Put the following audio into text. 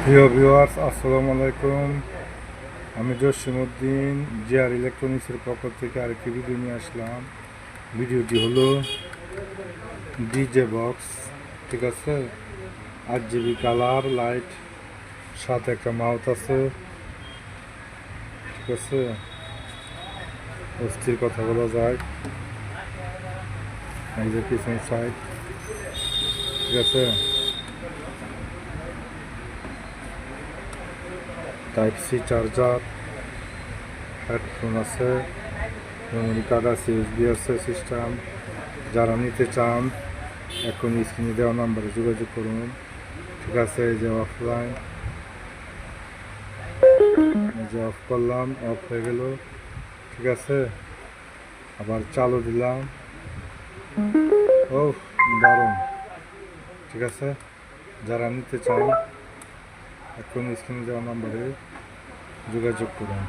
প্রিয় ভিউয়ার্স, আসসালামু আলাইকুম। আমি জসিমউদ্দিন জিআর ইলেকট্রনিক্সের পক্ষ থেকে আরেকটি ভিডিও নিয়ে আসলাম। ভিডিওটি হলো ডিজে বক্স, ঠিক আছে। 8 GB কালার লাইট, সাথে একটা মাউথ আছে, ঠিক আছে। অস্থির কথা বলা যায়। এই যে পিছন সাইড, ঠিক আছে। টাইপ সি চার্জার, হেডফোন আছে, মেমোরি কার্ড আছে, ইউএসবি আছে, সিস্টেম। যারা নিতে চান এখন স্ক্রিনে দেওয়া নাম্বারে যোগাযোগ করুন, ঠিক আছে। এই যে অফলাইন, এই যে অফ করলাম, অফ হয়ে গেল, ঠিক আছে। আবার চালু দিলাম, ও দারুণ, ঠিক আছে। যারা নিতে চান এখন স্ক্রিনে দেওয়া নাম্বারে যোগাযোগ করুন।